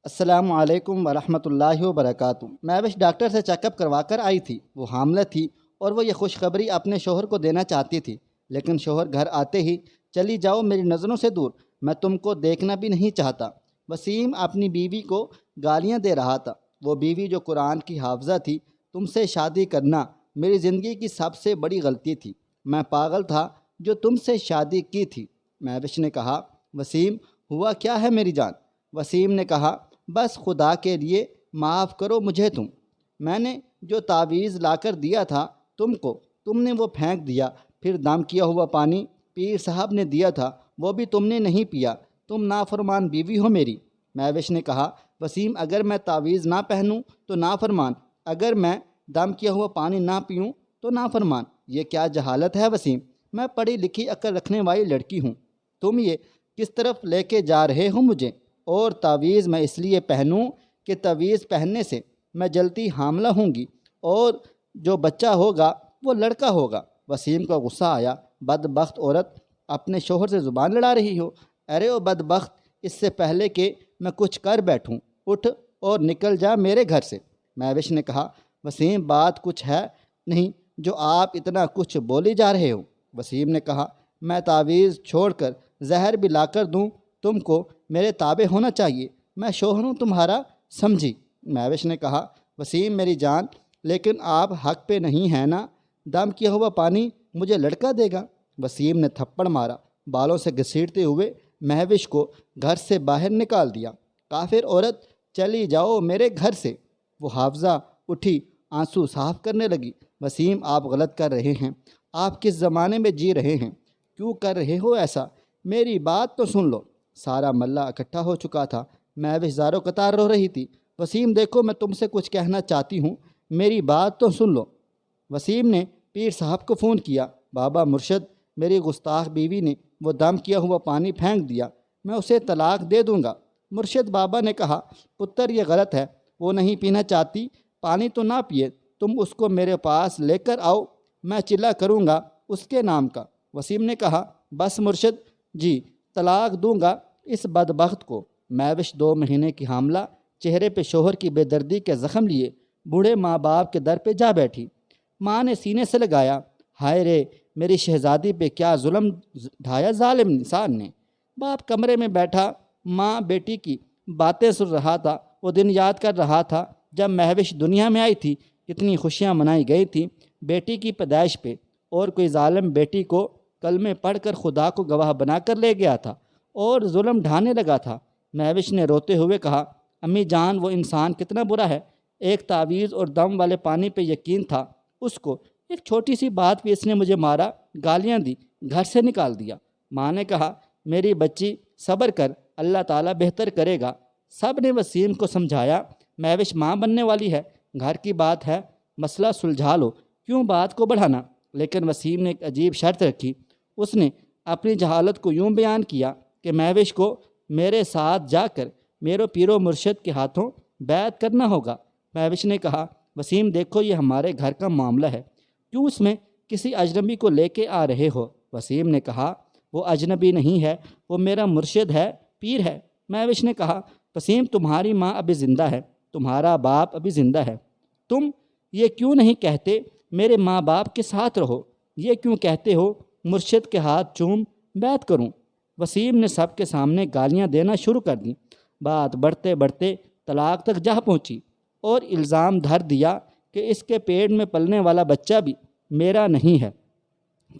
السلام علیکم ورحمۃ اللہ وبرکاتہ۔ مہوش ڈاکٹر سے چیک اپ کروا کر آئی تھی۔ وہ حاملہ تھی اور وہ یہ خوشخبری اپنے شوہر کو دینا چاہتی تھی، لیکن شوہر گھر آتے ہی چلی جاؤ میری نظروں سے دور، میں تم کو دیکھنا بھی نہیں چاہتا۔ وسیم اپنی بیوی کو گالیاں دے رہا تھا۔ وہ بیوی جو قرآن کی حافظہ تھی، تم سے شادی کرنا میری زندگی کی سب سے بڑی غلطی تھی۔ میں پاگل تھا جو تم سے شادی کی تھی۔ مہوش نے کہا، وسیم ہوا کیا ہے میری جان؟ وسیم نے کہا، بس خدا کے لیے معاف کرو مجھے تم۔ میں نے جو تعویذ لا کر دیا تھا تم کو، تم نے وہ پھینک دیا۔ پھر دم کیا ہوا پانی پیر صاحب نے دیا تھا، وہ بھی تم نے نہیں پیا۔ تم نافرمان بیوی ہو میری۔ مہوش نے کہا، وسیم اگر میں تعویذ نہ پہنوں تو نافرمان، اگر میں دم کیا ہوا پانی نہ پیوں تو نافرمان۔ یہ کیا جہالت ہے وسیم؟ میں پڑھی لکھی عقل رکھنے والی لڑکی ہوں، تم یہ کس طرف لے کے جا رہے ہو مجھے؟ اور تعویذ میں اس لیے پہنوں کہ تعویذ پہننے سے میں جلدی حاملہ ہوں گی اور جو بچہ ہوگا وہ لڑکا ہوگا۔ وسیم کو غصہ آیا، بدبخت عورت، اپنے شوہر سے زبان لڑا رہی ہو؟ ارے او بدبخت، اس سے پہلے کہ میں کچھ کر بیٹھوں اٹھ اور نکل جا میرے گھر سے۔ مہوش نے کہا، وسیم بات کچھ ہے نہیں جو آپ اتنا کچھ بولی جا رہے ہو۔ وسیم نے کہا، میں تعویذ چھوڑ کر زہر بھی لا کر دوں تم کو میرے تابع ہونا چاہیے، میں شوہر ہوں تمہارا، سمجھی؟ مہوش نے کہا، وسیم میری جان، لیکن آپ حق پہ نہیں ہیں نا؟ دم کیا ہوا پانی مجھے لڑکا دے گا؟ وسیم نے تھپڑ مارا، بالوں سے گھسیٹتے ہوئے مہوش کو گھر سے باہر نکال دیا۔ کافر عورت، چلی جاؤ میرے گھر سے۔ وہ حافظہ اٹھی، آنسو صاف کرنے لگی۔ وسیم آپ غلط کر رہے ہیں، آپ کس زمانے میں جی رہے ہیں؟ کیوں کر رہے ہو ایسا؟ میری بات تو سن لو۔ سارا ملہ اکٹھا ہو چکا تھا۔ مہوش زاروں قطار رو رہی تھی۔ وسیم دیکھو، میں تم سے کچھ کہنا چاہتی ہوں، میری بات تو سن لو۔ وسیم نے پیر صاحب کو فون کیا، بابا مرشد، میری گستاخ بیوی نے وہ دم کیا ہوا پانی پھینک دیا، میں اسے طلاق دے دوں گا۔ مرشد بابا نے کہا، پتر یہ غلط ہے، وہ نہیں پینا چاہتی، پانی تو نہ پیے، تم اس کو میرے پاس لے کر آؤ، میں چلا کروں گا اس کے نام کا۔ وسیم نے کہا، بس مرشد جی، طلاق دوں گا اس بدبخت کو۔ مہوش 2 مہینے کی حاملہ، چہرے پہ شوہر کی بے دردی کے زخم لیے بوڑھے ماں باپ کے در پہ جا بیٹھی۔ ماں نے سینے سے لگایا، ہائے رے، میری شہزادی پہ کیا ظلم ڈھایا ظالم انسان نے۔ باپ کمرے میں بیٹھا، ماں بیٹی کی باتیں سن رہا تھا۔ وہ دن یاد کر رہا تھا جب مہوش دنیا میں آئی تھی، کتنی خوشیاں منائی گئی تھیں بیٹی کی پیدائش پہ، اور کوئی ظالم بیٹی کو کلمے پڑھ کر خدا کو گواہ بنا کر لے گیا تھا اور ظلم ڈھانے لگا تھا۔ مہوش نے روتے ہوئے کہا، امی جان، وہ انسان کتنا برا ہے، ایک تعویذ اور دم والے پانی پہ یقین تھا اس کو، ایک چھوٹی سی بات پہ اس نے مجھے مارا، گالیاں دی، گھر سے نکال دیا۔ ماں نے کہا، میری بچی صبر کر، اللہ تعالیٰ بہتر کرے گا۔ سب نے وسیم کو سمجھایا، مہوش ماں بننے والی ہے، گھر کی بات ہے، مسئلہ سلجھا لو، کیوں بات کو بڑھانا؟ لیکن وسیم نے ایک عجیب شرط رکھی۔ اس نے اپنی جہالت کو یوں بیان کیا کہ مہوش کو میرے ساتھ جا کر میرو پیرو مرشد کے ہاتھوں بیعت کرنا ہوگا۔ مہوش نے کہا، وسیم دیکھو، یہ ہمارے گھر کا معاملہ ہے، کیوں اس میں کسی اجنبی کو لے کے آ رہے ہو؟ وسیم نے کہا، وہ اجنبی نہیں ہے، وہ میرا مرشد ہے، پیر ہے۔ مہوش نے کہا، وسیم تمہاری ماں ابھی زندہ ہے، تمہارا باپ ابھی زندہ ہے، تم یہ کیوں نہیں کہتے میرے ماں باپ کے ساتھ رہو؟ یہ کیوں کہتے ہو مرشد کے ہاتھ چوم بیعت کروں؟ وسیم نے سب کے سامنے گالیاں دینا شروع کر دیں۔ بات بڑھتے بڑھتے طلاق تک جا پہنچی اور الزام دھر دیا کہ اس کے پیٹ میں پلنے والا بچہ بھی میرا نہیں ہے۔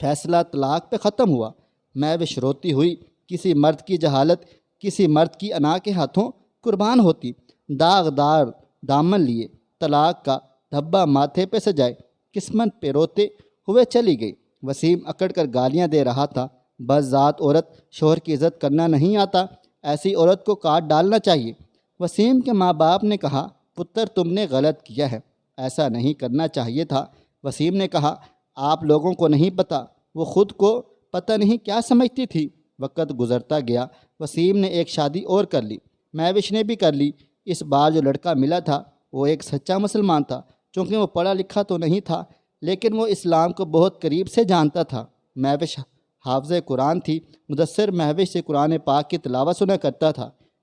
فیصلہ طلاق پہ ختم ہوا۔ مہوش روتی ہوئی کسی مرد کی جہالت، کسی مرد کی انا کے ہاتھوں قربان ہوتی، داغدار دامن لیے، طلاق کا دھبا ماتھے پہ سجائے، قسمت پہ روتے ہوئے چلی گئی۔ وسیم اکڑ کر گالیاں دے رہا تھا، بس ذات عورت، شوہر کی عزت کرنا نہیں آتا، ایسی عورت کو کاٹ ڈالنا چاہیے۔ وسیم کے ماں باپ نے کہا، پتر تم نے غلط کیا ہے، ایسا نہیں کرنا چاہیے تھا۔ وسیم نے کہا، آپ لوگوں کو نہیں پتہ، وہ خود کو پتہ نہیں کیا سمجھتی تھی۔ وقت گزرتا گیا، وسیم نے ایک شادی اور کر لی، مہوش نے بھی کر لی۔ اس بار جو لڑکا ملا تھا وہ ایک سچا مسلمان تھا، چونکہ وہ پڑھا لکھا تو نہیں تھا لیکن وہ اسلام کو بہت قریب سے جانتا تھا۔ مہوش حافظ قرآن تھی، مدثر مہوش سے قرآن پاک کی تلاوت سنا کرتا تھا۔